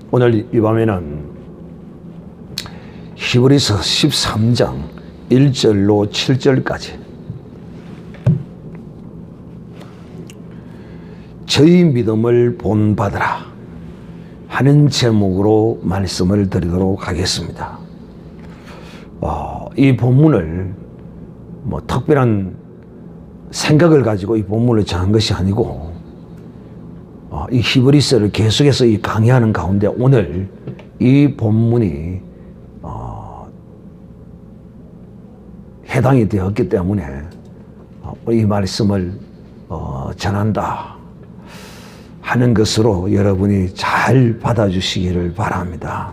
오늘 이 밤에는 히브리서 13장 1절로 7절까지 저희 믿음을 본받으라 하는 제목으로 말씀을 드리도록 하겠습니다. 이 본문을 특별한 생각을 가지고 이 본문을 정한 것이 아니고 이 히브리서를 계속해서 이 강의하는 가운데 오늘 이 본문이 해당이 되었기 때문에 이 말씀을 전한다 하는 것으로 여러분이 잘 받아주시기를 바랍니다.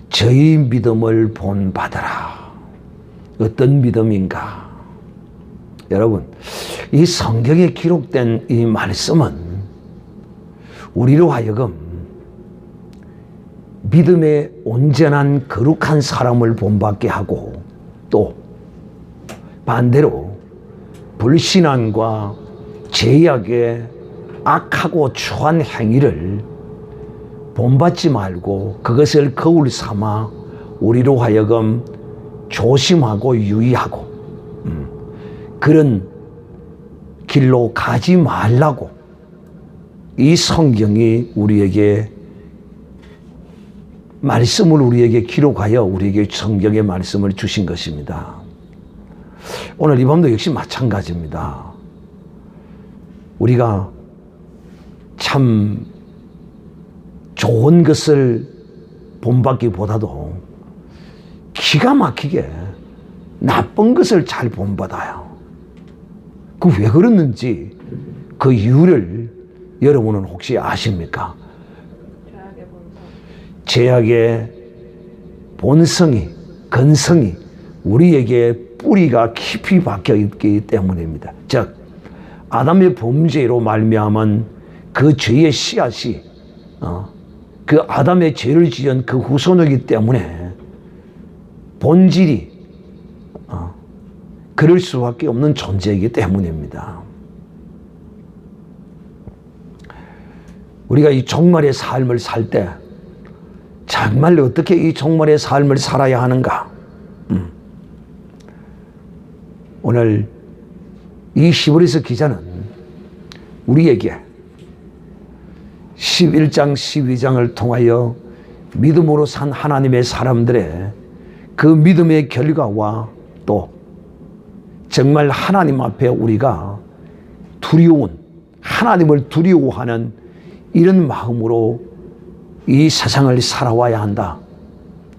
저희 믿음을 본받으라. 어떤 믿음인가? 여러분, 이 성경에 기록된 이 말씀은 우리로 하여금 믿음의 온전한 거룩한 사람을 본받게 하고 또 반대로 불신앙과 죄악의 악하고 추한 행위를 본받지 말고 그것을 거울 삼아 우리로 하여금 조심하고 유의하고 그런 길로 가지 말라고 이 성경이 우리에게 말씀을 우리에게 기록하여 우리에게 성경의 말씀을 주신 것입니다. 오늘 이 밤도 역시 마찬가지입니다. 우리가 참 좋은 것을 본받기보다도 기가 막히게 나쁜 것을 잘 본받아요. 그 왜 그랬는지 그 이유를 여러분은 혹시 아십니까? 죄악의 본성이, 근성이 우리에게 뿌리가 깊이 박혀 있기 때문입니다. 즉, 아담의 범죄로 말미암은 그 죄의 씨앗이 그 아담의 죄를 지은 그 후손이기 때문에 본질이 그럴 수밖에 없는 존재이기 때문입니다. 우리가 이 종말의 삶을 살 때 정말 어떻게 이 종말의 삶을 살아야 하는가? 오늘 이 히브리서 기자는 우리에게 11장 12장을 통하여 믿음으로 산 하나님의 사람들의 그 믿음의 결과와 또 정말 하나님 앞에 우리가 두려운, 하나님을 두려워하는 이런 마음으로 이 세상을 살아와야 한다.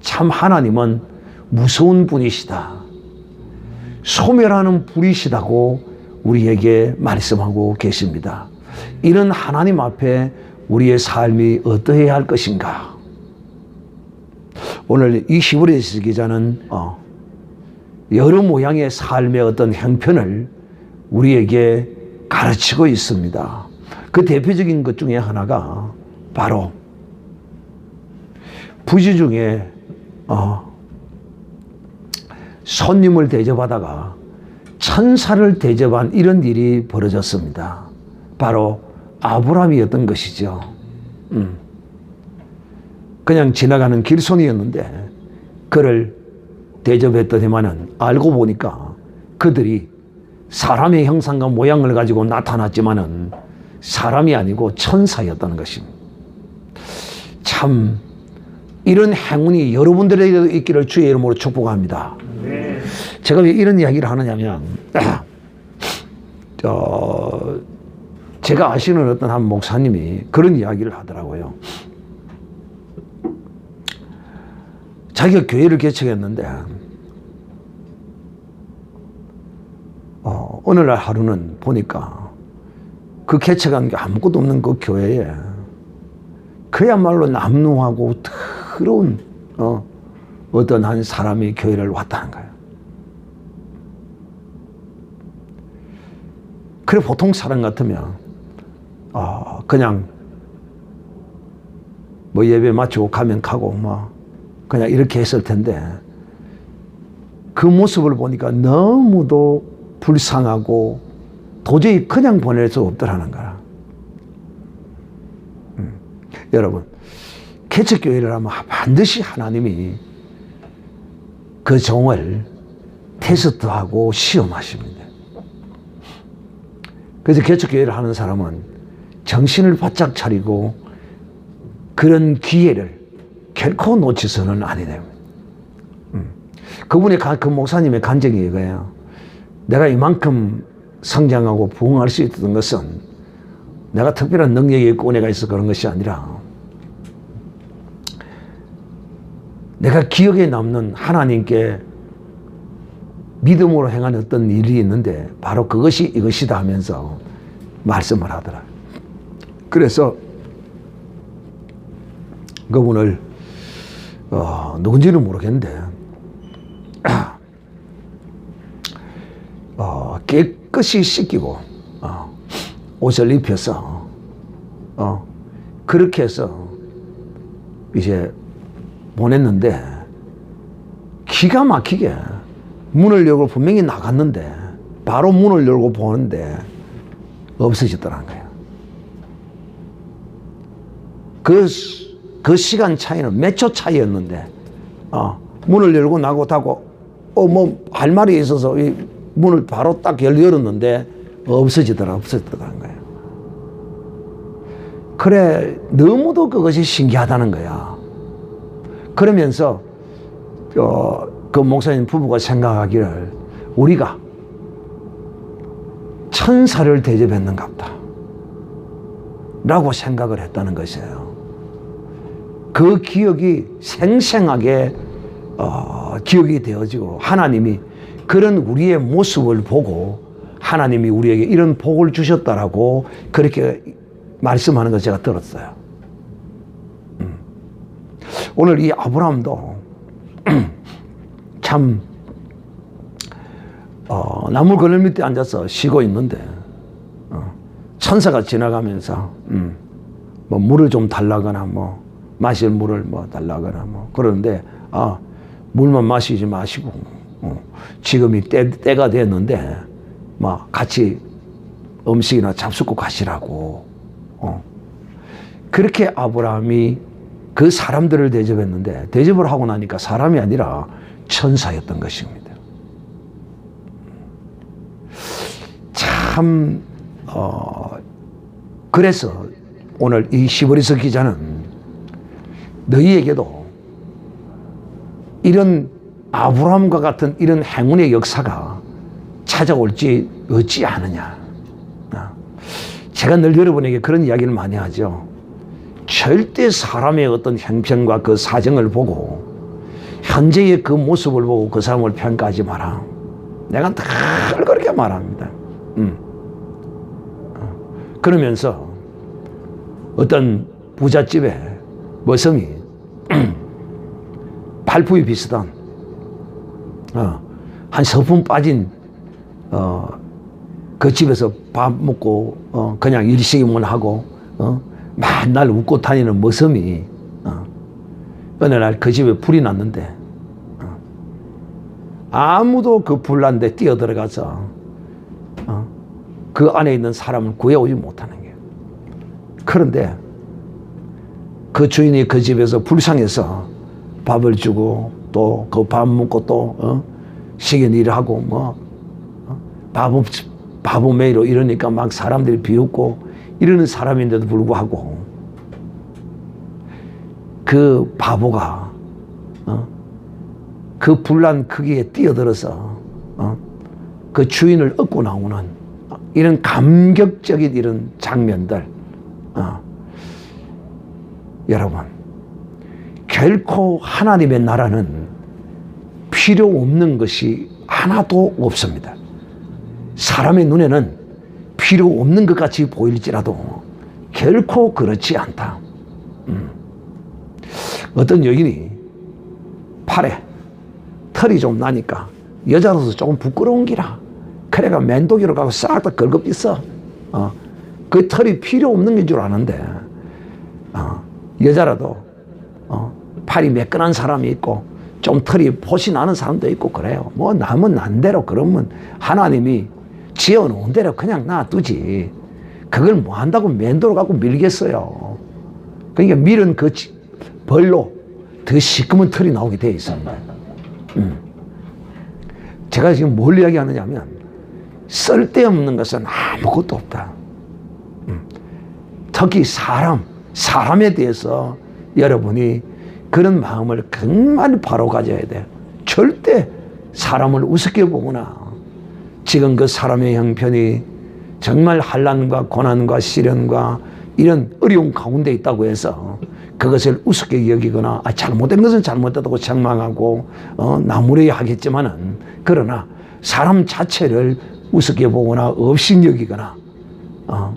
참 하나님은 무서운 분이시다. 소멸하는 분이시다고 우리에게 말씀하고 계십니다. 이런 하나님 앞에 우리의 삶이 어떠해야 할 것인가? 오늘 이 히브리서 기자는 여러 모양의 삶의 어떤 형편을 우리에게 가르치고 있습니다. 그 대표적인 것 중에 하나가 바로 부지 중에 손님을 대접하다가 천사를 대접한 이런 일이 벌어졌습니다. 바로 아브라함이었던 것이죠. 그냥 지나가는 길손이었는데 그를 대접했더니만은 알고 보니까 그들이 사람의 형상과 모양을 가지고 나타났지만은 사람이 아니고 천사였다는 것입니다. 참 이런 행운이 여러분들에게도 있기를 주의 이름으로 축복합니다. 네. 제가 왜 이런 이야기를 하느냐면 제가 아시는 어떤 한 목사님이 그런 이야기를 하더라고요. 자기가 교회를 개척했는데 어느 날 하루는 보니까 그 개척한 게 아무것도 없는 그 교회에 그야말로 남루하고 더러운 어떤 한 사람이 교회를 왔다는 거예요. 그래 보통 사람 같으면 그냥 예배 마치고 가면 가고 그냥 이렇게 했을 텐데 그 모습을 보니까 너무도 불쌍하고 도저히 그냥 보낼 수 없더라는 거야. 여러분, 개척교회를 하면 반드시 하나님이 그 종을 테스트하고 시험하십니다. 그래서 개척교회를 하는 사람은 정신을 바짝 차리고 그런 기회를 결코 놓치서는 아니 됩니다. 그분의 그 목사님의 간증이 이거예요. 내가 이만큼 성장하고 부흥할 수 있었던 것은 내가 특별한 능력이 있고 은혜가 있어 그런 것이 아니라 내가 기억에 남는 하나님께 믿음으로 행한 어떤 일이 있는데 바로 그것이 이것이다 하면서 말씀을 하더라. 그래서 그분을 누군지는 모르겠는데 깨끗이 씻기고 옷을 입혀서 그렇게 해서 이제 보냈는데 기가 막히게 문을 열고 분명히 나갔는데 바로 문을 열고 보는데 없어졌더라는 거예요. 그 시간 차이는 몇 초 차이였는데 문을 열고 나고 닫고 뭐 할 말이 있어서 이 문을 바로 딱 열었는데 없어지더라는 거예요. 그래 너무도 그것이 신기하다는 거야. 그러면서 그 목사님 부부가 생각하기를 우리가 천사를 대접했는가 보다 라고 생각을 했다는 것이에요. 그 기억이 생생하게 기억이 되어지고 하나님이 그런 우리의 모습을 보고 하나님이 우리에게 이런 복을 주셨다라고 그렇게 말씀하는 걸 제가 들었어요. 오늘 이 아브라함도 참 나무 그늘 밑에 앉아서 쉬고 있는데 천사가 지나가면서 뭐 물을 좀 달라거나 뭐 마실 물을 뭐 달라거나 뭐 그러는데 물만 마시지 마시고 지금이 때가 됐는데 막 같이 음식이나 잡수고 가시라고 그렇게 아브라함이 그 사람들을 대접했는데 대접을 하고 나니까 사람이 아니라 천사였던 것입니다. 참 그래서 오늘 이 시브리서 기자는 너희에게도 이런 아브라함과 같은 이런 행운의 역사가 찾아올지 어찌 아느냐. 제가 늘 여러분에게 그런 이야기를 많이 하죠. 절대 사람의 어떤 형편과 그 사정을 보고 현재의 그 모습을 보고 그 사람을 평가하지 마라. 내가 늘 그렇게 말합니다. 그러면서 어떤 부잣집에 머슴이 발품이 비슷한 한 서품 빠진 그 집에서 밥 먹고 그냥 일식이만 하고 맨날 웃고 다니는 머슴이 어느 날 그 집에 불이 났는데 아무도 그 불난데 뛰어들어가서 그 안에 있는 사람을 구해오지 못하는 거예요. 그런데 그 주인이 그 집에서 불쌍해서 밥을 주고 또 그 밥 먹고 또 식인 일을 하고 뭐 바보 매이로 이러니까 막 사람들이 비웃고 이러는 사람인데도 불구하고 그 바보가 그 불난 크기에 뛰어들어서 그 주인을 얻고 나오는 이런 감격적인 이런 장면들 여러분 결코 하나님의 나라는 필요 없는 것이 하나도 없습니다. 사람의 눈에는 필요 없는 것 같이 보일지라도 결코 그렇지 않다. 어떤 여인이 팔에 털이 좀 나니까 여자로서 조금 부끄러운 기라. 그래가 맨도기로 가고 싹 다 긁어빗어. 그 털이 필요 없는 게 줄 아는데 여자라도 팔이 매끈한 사람이 있고 좀 털이 pot이 나는 사람도 있고 그래요. 뭐 남은 난대로 그러면 하나님이 지어놓은 대로 그냥 놔두지. 그걸 뭐 한다고 맨도로 갖고 밀겠어요. 그러니까 밀은 그 벌로 더 시커먼 털이 나오게 되어 있습니다. 제가 지금 뭘 이야기하느냐면 쓸데없는 것은 아무것도 없다. 특히 사람에 대해서 여러분이 그런 마음을 정말 바로 가져야 돼요. 절대 사람을 우습게 보거나 지금 그 사람의 형편이 정말 환난과 고난과 시련과 이런 어려운 가운데 있다고 해서 그것을 우습게 여기거나 잘못된 것은 잘못됐다고 책망하고 나무래야 하겠지만은, 그러나 사람 자체를 우습게 보거나 없인 여기거나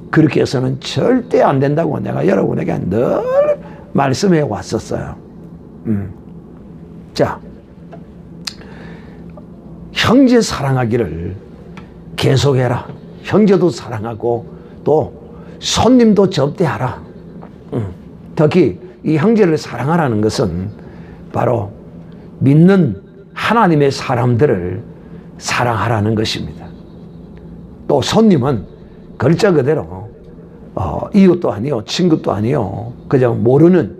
그렇게 해서는 절대 안 된다고 내가 여러분에게 늘 말씀해 왔었어요. 자, 형제 사랑하기를 계속해라. 형제도 사랑하고 또 손님도 접대하라. 특히 이 형제를 사랑하라는 것은 바로 믿는 하나님의 사람들을 사랑하라는 것입니다. 또 손님은 글자 그대로 이웃도 아니요, 친구도 아니요, 그냥 모르는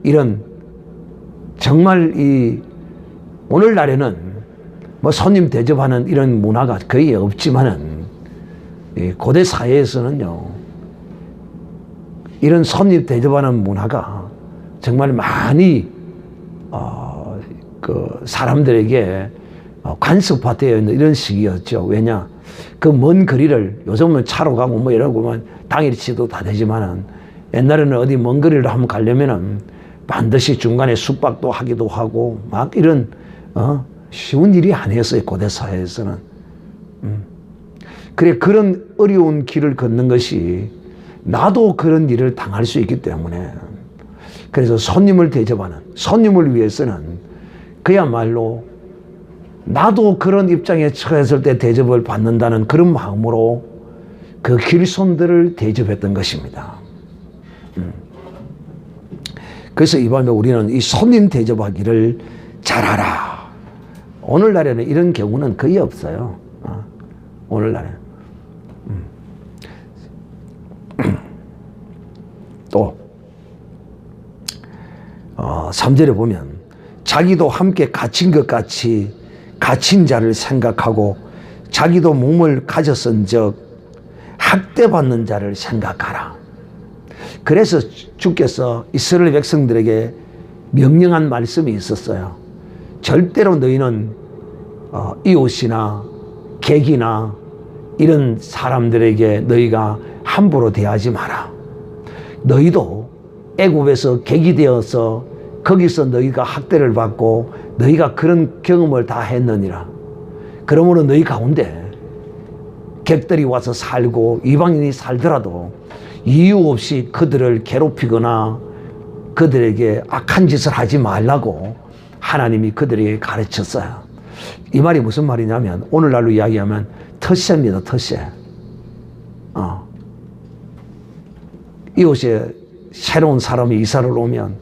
이런, 정말 이 오늘날에는 뭐 손님 대접하는 이런 문화가 거의 없지만은 이 고대 사회에서는요, 이런 손님 대접하는 문화가 정말 많이 그 사람들에게 관습화되어 있는 이런 시기였죠. 왜냐, 그 먼 거리를 요즘은 차로 가고 뭐 이러고 뭐 당일치도 다 되지만은, 옛날에는 어디 먼 거리를 한번 가려면은 반드시 중간에 숙박도 하기도 하고 막 이런 쉬운 일이 아니었어요, 고대 사회에서는. 그래, 그런 어려운 길을 걷는 것이 나도 그런 일을 당할 수 있기 때문에, 그래서 손님을 대접하는, 손님을 위해서는 그야말로 나도 그런 입장에 처했을 때 대접을 받는다는 그런 마음으로 그 길손들을 대접했던 것입니다. 그래서 이 밤에 우리는 이 손님 대접하기를 잘하라. 오늘날에는 이런 경우는 거의 없어요. 오늘날에. 또 3절에 보면 자기도 함께 갇힌 것 같이 갇힌 자를 생각하고 자기도 몸을 가졌은 적 학대받는 자를 생각하라. 그래서 주께서 이스라엘 백성들에게 명령한 말씀이 있었어요. 절대로 너희는 이웃이나 객이나 이런 사람들에게 너희가 함부로 대하지 마라. 너희도 애굽에서 객이 되어서 거기서 너희가 학대를 받고 너희가 그런 경험을 다 했느니라. 그러므로 너희 가운데 객들이 와서 살고 이방인이 살더라도 이유 없이 그들을 괴롭히거나 그들에게 악한 짓을 하지 말라고 하나님이 그들에게 가르쳤어요. 이 말이 무슨 말이냐면, 오늘날로 이야기하면 텃세입니다. 텃세. 이웃에 새로운 사람이 이사를 오면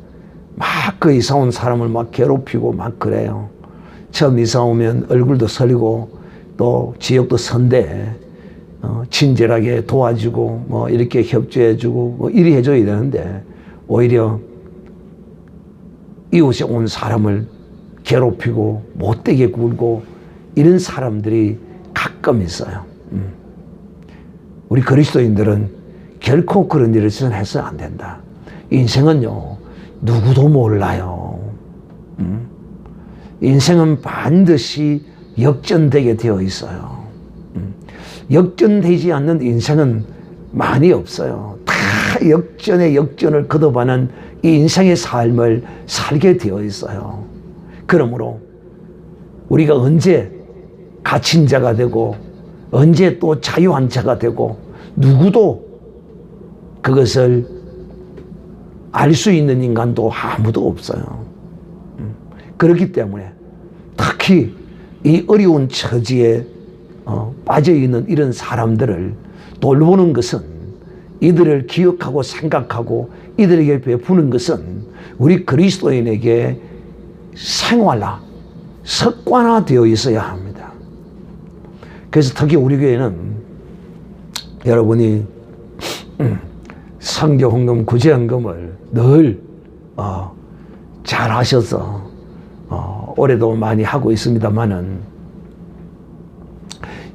막 그 이사 온 사람을 막 괴롭히고 막 그래요. 처음 이사 오면 얼굴도 설리고 또 지역도 선대 친절하게 도와주고 뭐 이렇게 협조해주고 뭐 이리 해줘야 되는데, 오히려 이웃에 온 사람을 괴롭히고 못되게 굴고 이런 사람들이 가끔 있어요. 우리 그리스도인들은 결코 그런 일을 해서는 안 된다. 인생은요, 누구도 몰라요. 인생은 반드시 역전되게 되어 있어요. 역전되지 않는 인생은 많이 없어요. 다 역전의 역전을 거듭하는 이 인생의 삶을 살게 되어 있어요. 그러므로 우리가 언제 갇힌 자가 되고 언제 또 자유한 자가 되고 누구도 그것을 알 수 있는 인간도 아무도 없어요. 그렇기 때문에 특히 이 어려운 처지에 빠져있는 이런 사람들을 돌보는 것은, 이들을 기억하고 생각하고 이들에게 베푸는 것은 우리 그리스도인에게 생활화, 습관화되어 있어야 합니다. 그래서 특히 우리 교회는 여러분이 성교 헌금, 구제 헌금을 늘 잘 하셔서 올해도 많이 하고 있습니다만은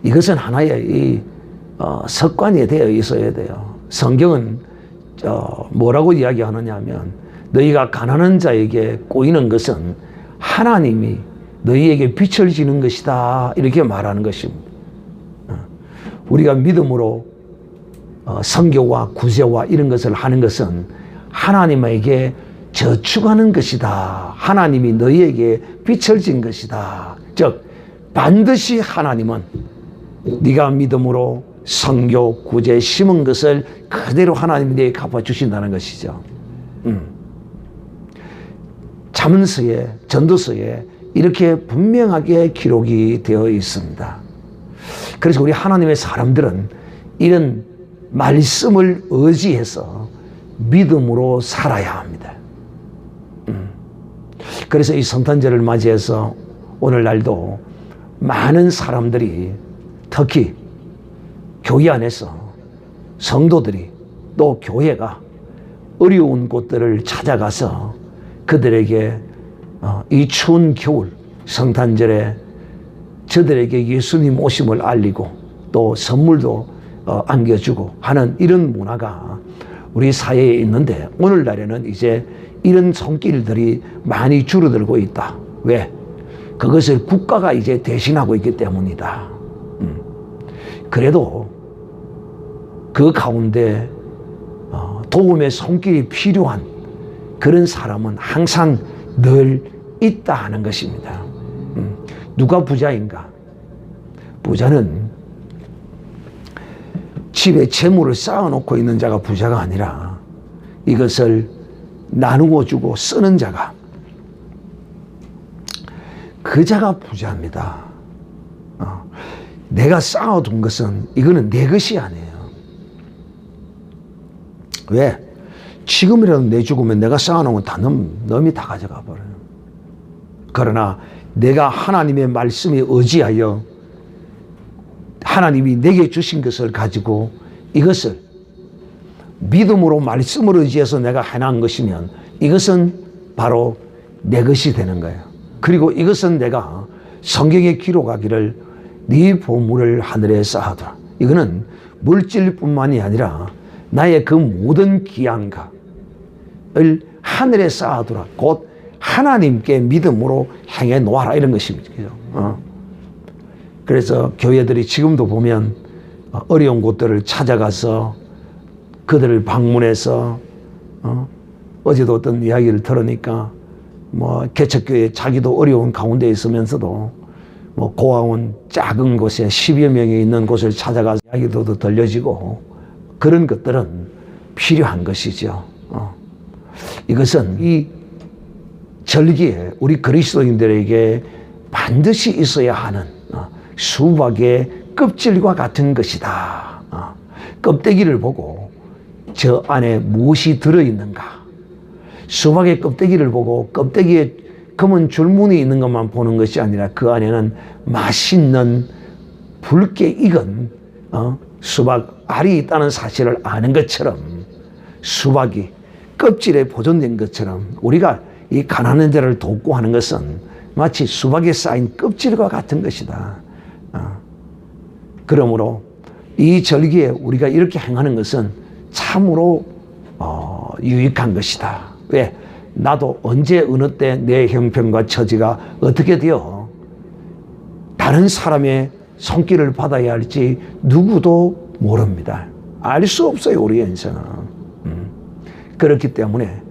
이것은 하나의 이 습관이 되어 있어야 돼요. 성경은 뭐라고 이야기하느냐 하면 너희가 가난한 자에게 꼬이는 것은 하나님이 너희에게 빛을 지는 것이다 이렇게 말하는 것입니다. 우리가 믿음으로 선교와 구제와 이런 것을 하는 것은 하나님에게 저축하는 것이다. 하나님이 너희에게 빛을 진 것이다. 즉 반드시 하나님은 네가 믿음으로 선교, 구제, 심은 것을 그대로 하나님이 네게 갚아주신다는 것이죠. 잠언서에, 전도서에 이렇게 분명하게 기록이 되어 있습니다. 그래서 우리 하나님의 사람들은 이런 말씀을 의지해서 믿음으로 살아야 합니다. 그래서 이 성탄절을 맞이해서 오늘날도 많은 사람들이 특히 교회 안에서 성도들이 또 교회가 어려운 곳들을 찾아가서 그들에게 이 추운 겨울 성탄절에 저들에게 예수님 오심을 알리고 또 선물도 안겨주고 하는 이런 문화가 우리 사회에 있는데 오늘날에는 이제 이런 손길들이 많이 줄어들고 있다. 왜? 그것을 국가가 이제 대신하고 있기 때문이다. 그래도 그 가운데 도움의 손길이 필요한 그런 사람은 항상 늘 있다 하는 것입니다. 누가 부자인가? 부자는 집에 재물을 쌓아놓고 있는 자가 부자가 아니라 이것을 나누어 주고 쓰는 자가 그 자가 부자입니다. 내가 쌓아둔 것은 이거는 내 것이 아니에요. 왜? 지금이라도 내 죽으면 내가 쌓아놓은 건 다 남이 다 가져가 버려요. 그러나 내가 하나님의 말씀에 의지하여 하나님이 내게 주신 것을 가지고 이것을 믿음으로 말씀을 의지해서 내가 해놓은 것이면 이것은 바로 내 것이 되는 거예요. 그리고 이것은 내가 성경에 기록하기를 네 보물을 하늘에 쌓아두라. 이거는 물질뿐만이 아니라 나의 그 모든 기한가를 하늘에 쌓아두라. 곧 하나님께 믿음으로 행해 놓아라 이런 것입니다. 그래서 교회들이 지금도 보면 어려운 곳들을 찾아가서 그들을 방문해서 어제도 어떤 이야기를 들으니까 뭐 개척교회 자기도 어려운 가운데 있으면서도 뭐 고아원 작은 곳에 10여 명이 있는 곳을 찾아가서 이야기도 들려지고 그런 것들은 필요한 것이죠. 이것은 이 절기에 우리 그리스도인들에게 반드시 있어야 하는 수박의 껍질과 같은 것이다. 껍데기를 보고 저 안에 무엇이 들어있는가? 수박의 껍데기를 보고 껍데기에 검은 줄무늬 있는 것만 보는 것이 아니라 그 안에는 맛있는 붉게 익은 수박 알이 있다는 사실을 아는 것처럼 수박이 껍질에 보존된 것처럼 우리가 이 가난한 자를 돕고 하는 것은 마치 수박에 쌓인 껍질과 같은 것이다. 그러므로 이 절기에 우리가 이렇게 행하는 것은 참으로 유익한 것이다. 왜? 나도 언제 어느 때 내 형편과 처지가 어떻게 되어 다른 사람의 손길을 받아야 할지 누구도 모릅니다. 알 수 없어요, 우리 인생은. 그렇기 때문에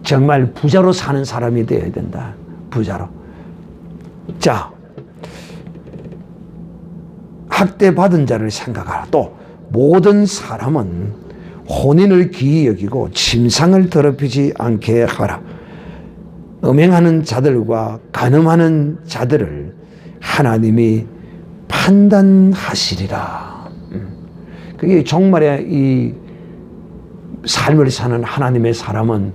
정말 부자로 사는 사람이 되어야 된다. 부자로. 자, 학대받은 자를 생각하라. 또 모든 사람은 혼인을 기이 여기고 침상을 더럽히지 않게 하라. 음행하는 자들과 간음하는 자들을 하나님이 판단하시리라. 그게 정말의 이 삶을 사는 하나님의 사람은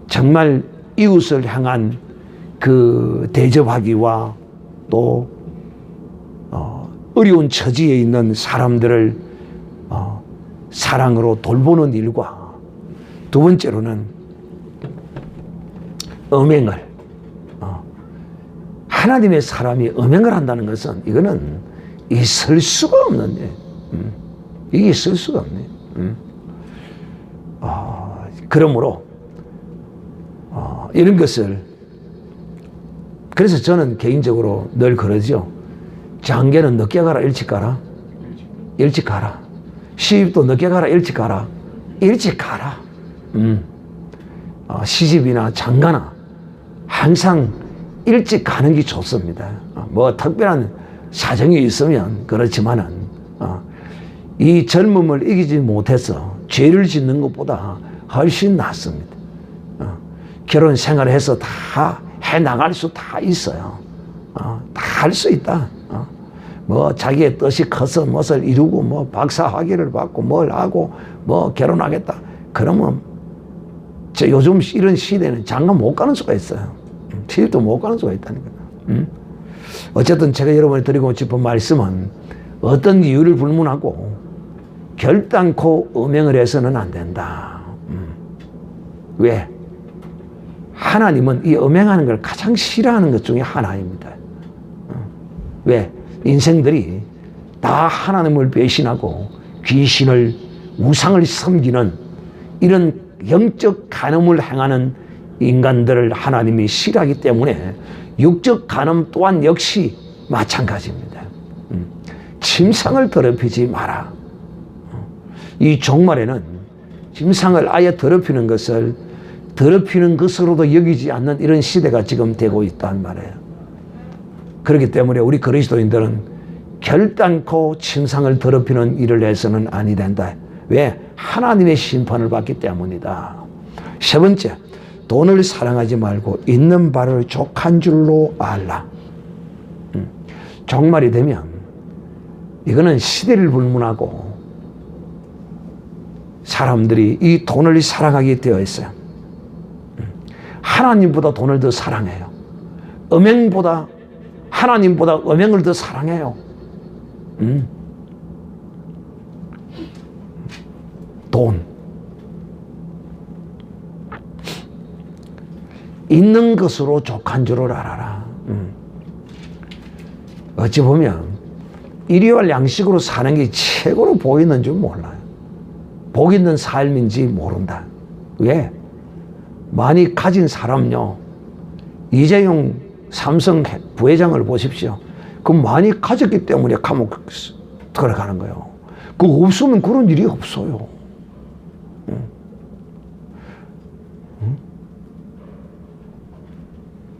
정말 이웃을 향한 그 대접하기와 또 어려운 처지에 있는 사람들을 사랑으로 돌보는 일과 두 번째로는 음행을 하나님의 사람이 음행을 한다는 것은 이거는 있을 수가 없는 일. 이게 있을 수가 없네. 그러므로 이런 것을 그래서 저는 개인적으로 늘 그러죠. 장계는 늦게 가라 일찍 가라? 일찍 가라. 시집도 늦게 가라 일찍 가라? 일찍 가라. 시집이나 장가나 항상 일찍 가는 게 좋습니다. 뭐 특별한 사정이 있으면 그렇지만은 이 젊음을 이기지 못해서 죄를 짓는 것보다 훨씬 낫습니다. 결혼 생활해서 다 해나갈 수 다 있어요. 다 할 수 있다. 뭐 자기의 뜻이 커서 무엇을 이루고 뭐 박사 학위를 받고 뭘 하고 뭐 결혼하겠다. 그러면 저 요즘 이런 시대는 장가 못 가는 수가 있어요. 시집도 못 가는 수가 있다니까. 어쨌든 제가 여러분에 드리고 싶은 말씀은 어떤 이유를 불문하고 결단코 음행을 해서는 안 된다. 왜? 하나님은 이 음행하는 걸 가장 싫어하는 것 중에 하나입니다. 왜? 인생들이 다 하나님을 배신하고 귀신을 우상을 섬기는 이런 영적 간음을 행하는 인간들을 하나님이 싫어하기 때문에 육적 간음 또한 역시 마찬가지입니다. 침상을 더럽히지 마라. 이 종말에는 침상을 아예 더럽히는 것을 더럽히는 것으로도 여기지 않는 이런 시대가 지금 되고 있단 말이에요. 그렇기 때문에 우리 그리스도인들은 결단코 침상을 더럽히는 일을 해서는 아니 된다. 왜? 하나님의 심판을 받기 때문이다. 세 번째, 돈을 사랑하지 말고 있는 바를 족한 줄로 알라. 종말이 되면 이거는 시대를 불문하고 사람들이 이 돈을 사랑하게 되어 있어요. 하나님보다 돈을 더 사랑해요. 음행보다 하나님보다 음행을 더 사랑해요. 돈. 있는 것으로 족한 줄을 알아라. 어찌 보면 일용할 양식으로 사는 게 최고로 복 있는 줄 몰라요. 복 있는 삶인지 모른다. 왜? 많이 가진 사람요. 이재용 삼성 부회장을 보십시오. 그 많이 가졌기 때문에 감옥 들어가는 거예요. 그거 없으면 그런 일이 없어요.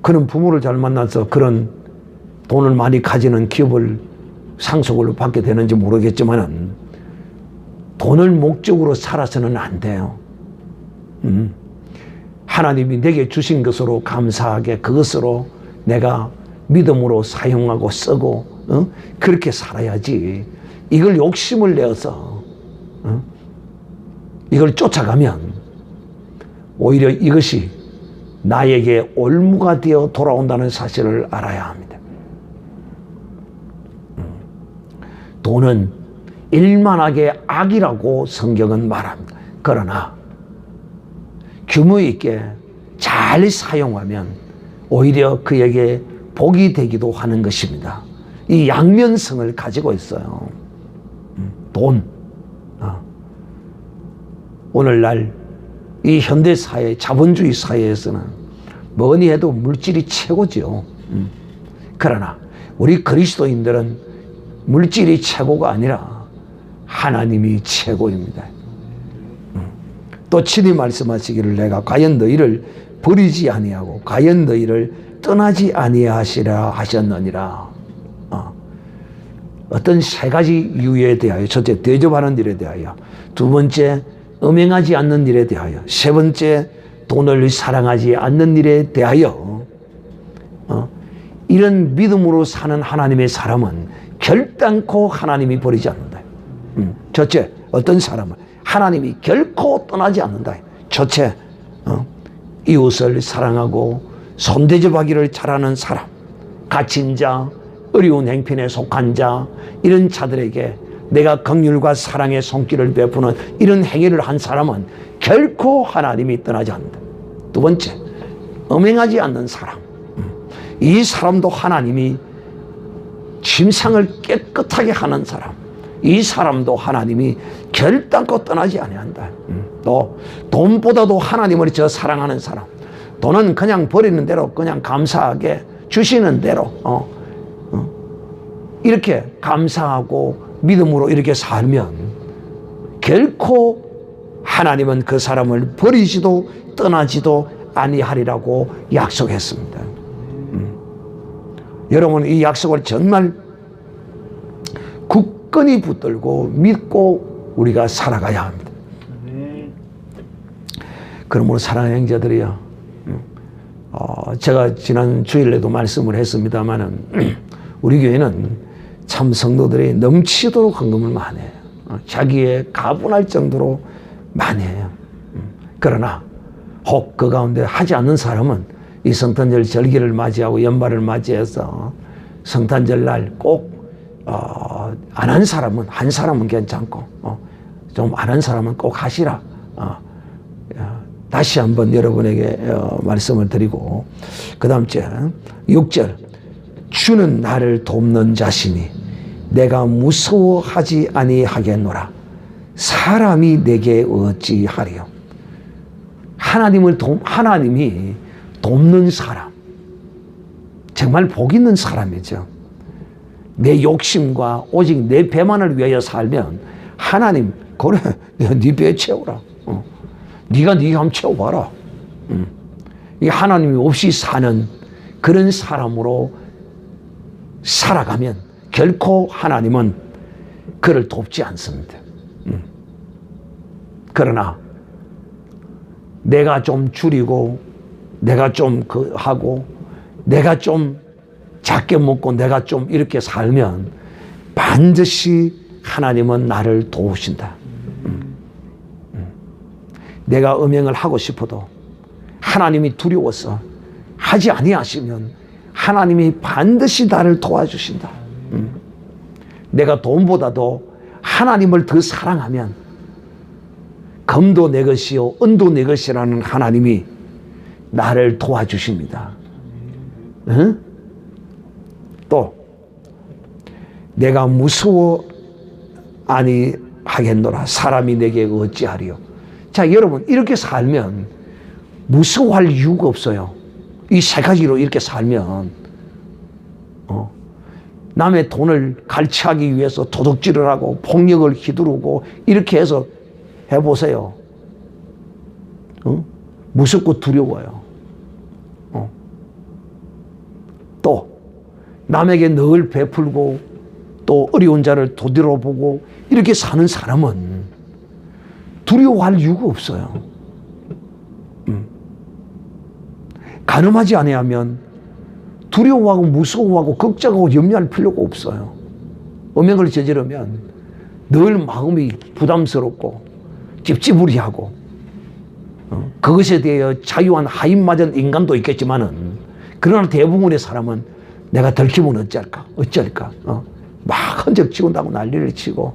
그런 부모를 잘 만나서 그런 돈을 많이 가지는 기업을 상속을 받게 되는지 모르겠지만 돈을 목적으로 살아서는 안 돼요. 하나님이 내게 주신 것으로 감사하게 그것으로 내가 믿음으로 사용하고 쓰고 그렇게 살아야지. 이걸 욕심을 내어서 이걸 쫓아가면 오히려 이것이 나에게 올무가 되어 돌아온다는 사실을 알아야 합니다. 돈은 일만하게 악이라고 성경은 말합니다. 그러나 규모 있게 잘 사용하면 오히려 그에게 복이 되기도 하는 것입니다. 이 양면성을 가지고 있어요. 돈. 오늘날 이 현대사회, 자본주의 사회에서는 뭐니 해도 물질이 최고죠. 그러나 우리 그리스도인들은 물질이 최고가 아니라 하나님이 최고입니다. 또 친히 말씀하시기를 내가 과연 너희를 버리지 아니하고 과연 너희를 떠나지 아니하시라 하셨느니라. 어떤 세 가지 이유에 대하여, 첫째 대접하는 일에 대하여, 두 번째 음행하지 않는 일에 대하여, 세 번째 돈을 사랑하지 않는 일에 대하여 이런 믿음으로 사는 하나님의 사람은 결단코 하나님이 버리지 않는다. 첫째, 어떤 사람은 하나님이 결코 떠나지 않는다. 첫째, 이웃을 사랑하고 손대접하기를 잘하는 사람, 갇힌 자, 어려운 행편에 속한 자, 이런 자들에게 내가 긍휼과 사랑의 손길을 베푸는 이런 행위를 한 사람은 결코 하나님이 떠나지 않는다. 두 번째, 음행하지 않는 사람, 이 사람도 하나님이 침상을 깨끗하게 하는 사람, 이 사람도 하나님이 결단코 떠나지 아니한다. 또 돈보다도 하나님을 저 사랑하는 사람, 돈은 그냥 버리는 대로 그냥 감사하게 주시는 대로 이렇게 감사하고 믿음으로 이렇게 살면 결코 하나님은 그 사람을 버리지도 떠나지도 아니하리라고 약속했습니다. 여러분, 이 약속을 정말 굳건히 붙들고 믿고 우리가 살아가야 합니다. 그러므로 사랑하는 형제들이요, 제가 지난 주일에도 말씀을 했습니다마는 우리 교회는 참 성도들이 넘치도록 헌금을 많이 해요. 자기의 가분할 정도로 많이 해요. 그러나 혹 그 가운데 하지 않는 사람은 이 성탄절 절기를 맞이하고 연말을 맞이해서 성탄절 날 꼭 안 한 사람은, 한 사람은 괜찮고 좀 안 한 사람은 꼭 하시라. 다시 한번 여러분에게 말씀을 드리고, 그 다음 절 6절, 주는 나를 돕는 자시니 내가 무서워하지 아니하겠노라. 사람이 내게 어찌하리요. 하나님이 돕는 사람, 정말 복 있는 사람이죠. 내 욕심과 오직 내 배만을 위하여 살면 하나님, 그래, 네 배 채우라. 네가 한번 채워봐라. 이 하나님이 없이 사는 그런 사람으로 살아가면 결코 하나님은 그를 돕지 않습니다. 그러나 내가 좀 줄이고, 내가 좀 하고, 내가 좀 작게 먹고, 내가 좀 이렇게 살면 반드시 하나님은 나를 도우신다. 내가 음행을 하고 싶어도 하나님이 두려워서 하지 아니하시면 하나님이 반드시 나를 도와주신다. 내가 돈보다도 하나님을 더 사랑하면 금도 내 것이요 은도 내 것이라는 하나님이 나를 도와주십니다. 응? 또 내가 무서워 아니하겠노라. 사람이 내게 어찌하리요. 자, 여러분, 이렇게 살면 무서워할 이유가 없어요. 이 세 가지로 이렇게 살면 남의 돈을 갈취하기 위해서 도둑질을 하고 폭력을 휘두르고 이렇게 해서 해보세요. 무섭고 두려워요. 또 남에게 늘 베풀고 또 어려운 자를 도디로 보고 이렇게 사는 사람은 두려워할 이유가 없어요. 가늠하지 아니하면 두려워하고 무서워하고 걱정하고 염려할 필요가 없어요. 음행을 저지르면 늘 마음이 부담스럽고 찝찝우리하고 그것에 대해 자유한 하인맞은 인간도 있겠지만은, 그러나 대부분의 사람은 내가 들키면 어쩔까 막 흔적지운다고 난리를 치고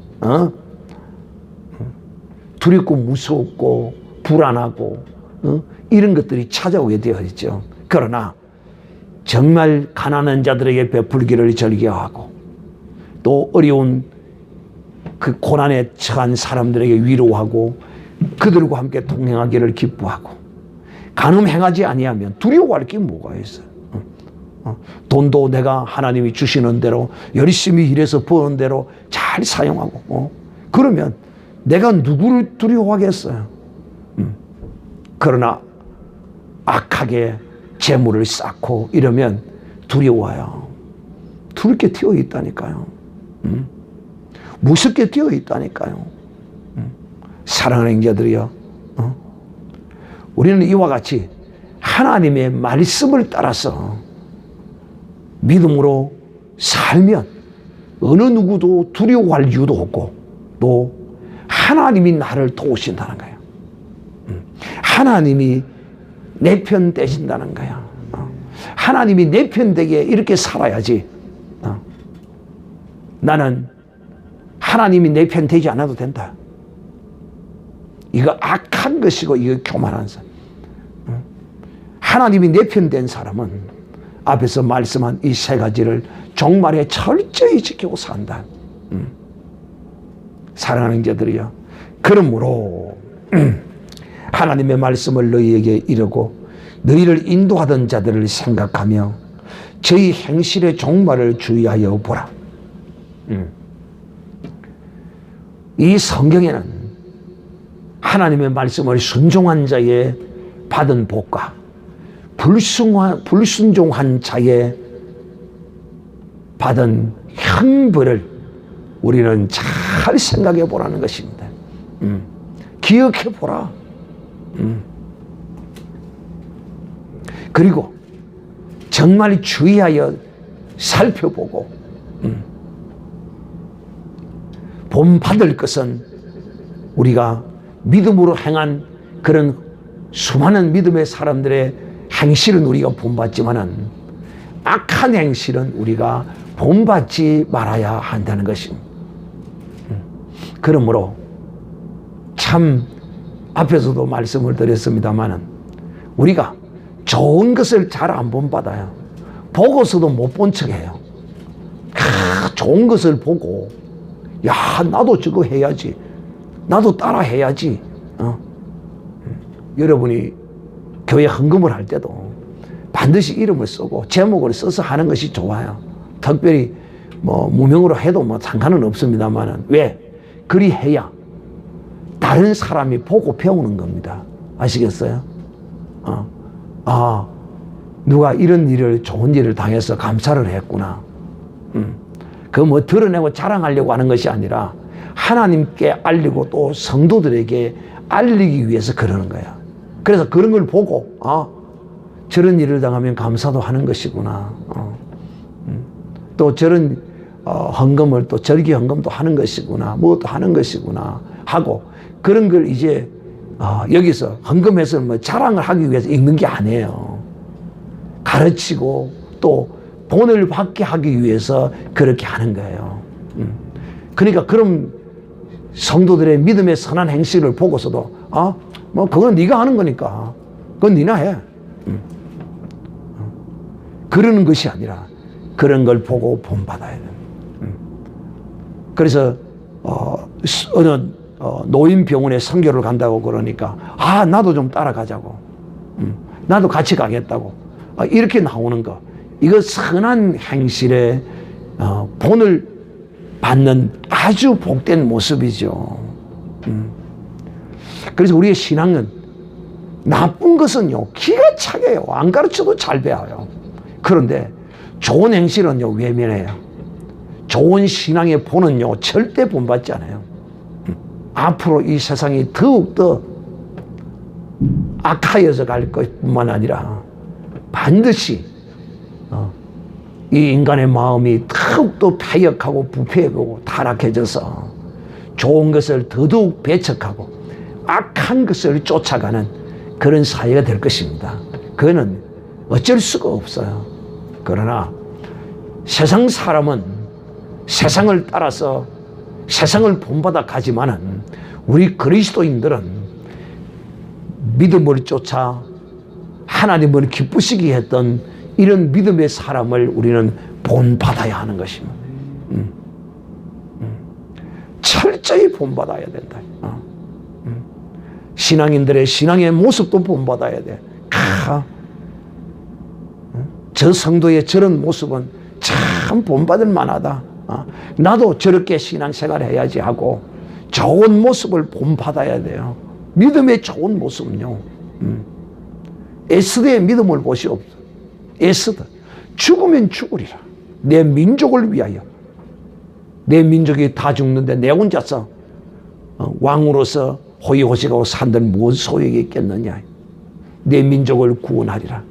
두렵고 무섭고 불안하고 이런 것들이 찾아오게 되어 있죠. 그러나 정말 가난한 자들에게 베풀기를 즐겨하고 또 어려운 그 고난에 처한 사람들에게 위로하고 그들과 함께 동행하기를 기뻐하고, 간음행하지 아니하면 두려워할 게 뭐가 있어요. 돈도 내가 하나님이 주시는 대로 열심히 일해서 버는 대로 잘 사용하고 그러면 내가 누구를 두려워하겠어요. 그러나 악하게 재물을 쌓고 이러면 두려워요. 두렵게 튀어 있다니까요. 무섭게 튀어 있다니까요. 사랑하는 형제들이요, 우리는 이와 같이 하나님의 말씀을 따라서 믿음으로 살면 어느 누구도 두려워할 이유도 없고 또 하나님이 나를 도우신다는 거예요. 하나님이 내 편 되신다는 거야. 하나님이 내 편 되게 이렇게 살아야지. 나는 하나님이 내 편 되지 않아도 된다. 이거 악한 것이고 이거 교만한 사. 하나님이 내 편 된 사람은 앞에서 말씀한 이 세 가지를 종말에 철저히 지키고 산다. 사랑하는 자들이여, 그러므로 하나님의 말씀을 너희에게 이르고 너희를 인도하던 자들을 생각하며 저희 행실의 종말을 주의하여 보라. 이 성경에는 하나님의 말씀을 순종한 자의 받은 복과 불순종한 자의 받은 형벌을 우리는 잘 생각해 보라는 것입니다. 기억해 보라. 그리고 정말 주의하여 살펴보고 본받을 것은 우리가 믿음으로 행한 그런 수많은 믿음의 사람들의 행실은 우리가 본받지만은 악한 행실은 우리가 본받지 말아야 한다는 것입니다. 그러므로 참 앞에서도 말씀을 드렸습니다만은 우리가 좋은 것을 잘 안 본받아요. 보고서도 못 본 척해요. 좋은 것을 보고 야, 나도 저거 해야지, 나도 따라 해야지. 여러분이 교회 헌금을 할 때도 반드시 이름을 쓰고 제목을 써서 하는 것이 좋아요. 특별히 뭐 무명으로 해도 뭐 상관은 없습니다만은 왜? 그리 해야 다른 사람이 보고 배우는 겁니다. 아시겠어요? 누가 이런 일을, 좋은 일을 당해서 감사를 했구나. 그거 뭐 드러내고 자랑하려고 하는 것이 아니라 하나님께 알리고 또 성도들에게 알리기 위해서 그러는 거야. 그래서 그런 걸 보고 저런 일을 당하면 감사도 하는 것이구나. 또 저런 헌금을 또 절기 헌금도 하는 것이구나. 무엇도 하는 것이구나 하고 그런 걸 이제 여기서 헌금해서 뭐 자랑을 하기 위해서 읽는 게 아니에요. 가르치고 또 본을 받게 하기 위해서 그렇게 하는 거예요. 그러니까 그런 성도들의 믿음의 선한 행실을 보고서도 뭐 그건 네가 하는 거니까 그건 네나 해. 그러는 것이 아니라 그런 걸 보고 본받아야 돼. 그래서 어느 노인병원에 선교를 간다고 그러니까 나도 좀 따라가자고, 나도 같이 가겠다고 이렇게 나오는 거, 이거 선한 행실의 본을 받는 아주 복된 모습이죠. 그래서 우리의 신앙은 나쁜 것은요 기가 차게요. 안 가르쳐도 잘 배워요. 그런데 좋은 행실은요 외면해요. 좋은 신앙의 본은요 절대 본받지 않아요. 앞으로 이 세상이 더욱더 악하여져 갈 것뿐만 아니라 반드시 이 인간의 마음이 더욱더 패역하고 부패하고 타락해져서 좋은 것을 더더욱 배척하고 악한 것을 쫓아가는 그런 사회가 될 것입니다. 그거는 어쩔 수가 없어요. 그러나 세상 사람은 세상을 따라서 세상을 본받아 가지만은 우리 그리스도인들은 믿음을 쫓아 하나님을 기쁘시게 했던 이런 믿음의 사람을 우리는 본받아야 하는 것입니다. 철저히 본받아야 된다. 신앙인들의 신앙의 모습도 본받아야 돼. 저 성도의 저런 모습은 참 본받을 만하다. 나도 저렇게 신앙생활 해야지 하고 좋은 모습을 본받아야 돼요. 믿음의 좋은 모습은요. 에스더의 믿음을 보시옵소서. 에스더 죽으면 죽으리라. 내 민족을 위하여. 내 민족이 다 죽는데 내 혼자서 왕으로서 호의호식하고 산들 무슨 소용이 있겠느냐. 내 민족을 구원하리라.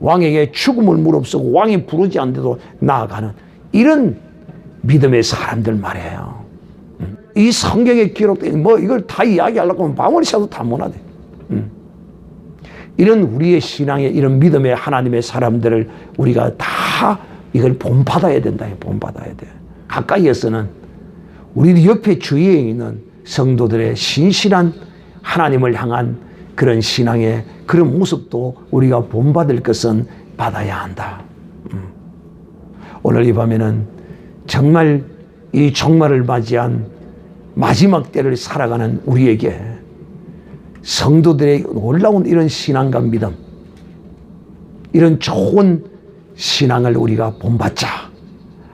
왕에게 죽음을 무릅쓰고 왕이 부르지 않는데도 나아가는 이런 믿음의 사람들 말이에요. 이 성경에 기록된 뭐 이걸 다 이야기하려고 하면 방울이 샤도 다 못하대. 이런 우리의 신앙의 이런 믿음의 하나님의 사람들을 우리가 다 이걸 본받아야 된다. 본받아야 돼. 가까이에서는 우리 옆에 주위에 있는 성도들의 신실한 하나님을 향한 그런 신앙의 그런 모습도 우리가 본받을 것은 받아야 한다. 오늘 이 밤에는 정말 이 종말을 맞이한 마지막 때를 살아가는 우리에게 성도들의 놀라운 이런 신앙과 믿음, 이런 좋은 신앙을 우리가 본받자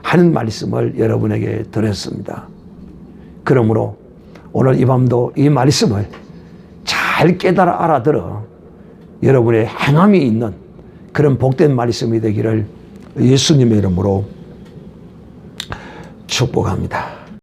하는 말씀을 여러분에게 드렸습니다. 그러므로 오늘 이 밤도 이 말씀을 잘 깨달아 알아들어 여러분의 행함이 있는 그런 복된 말씀이 되기를 예수님의 이름으로 축복합니다.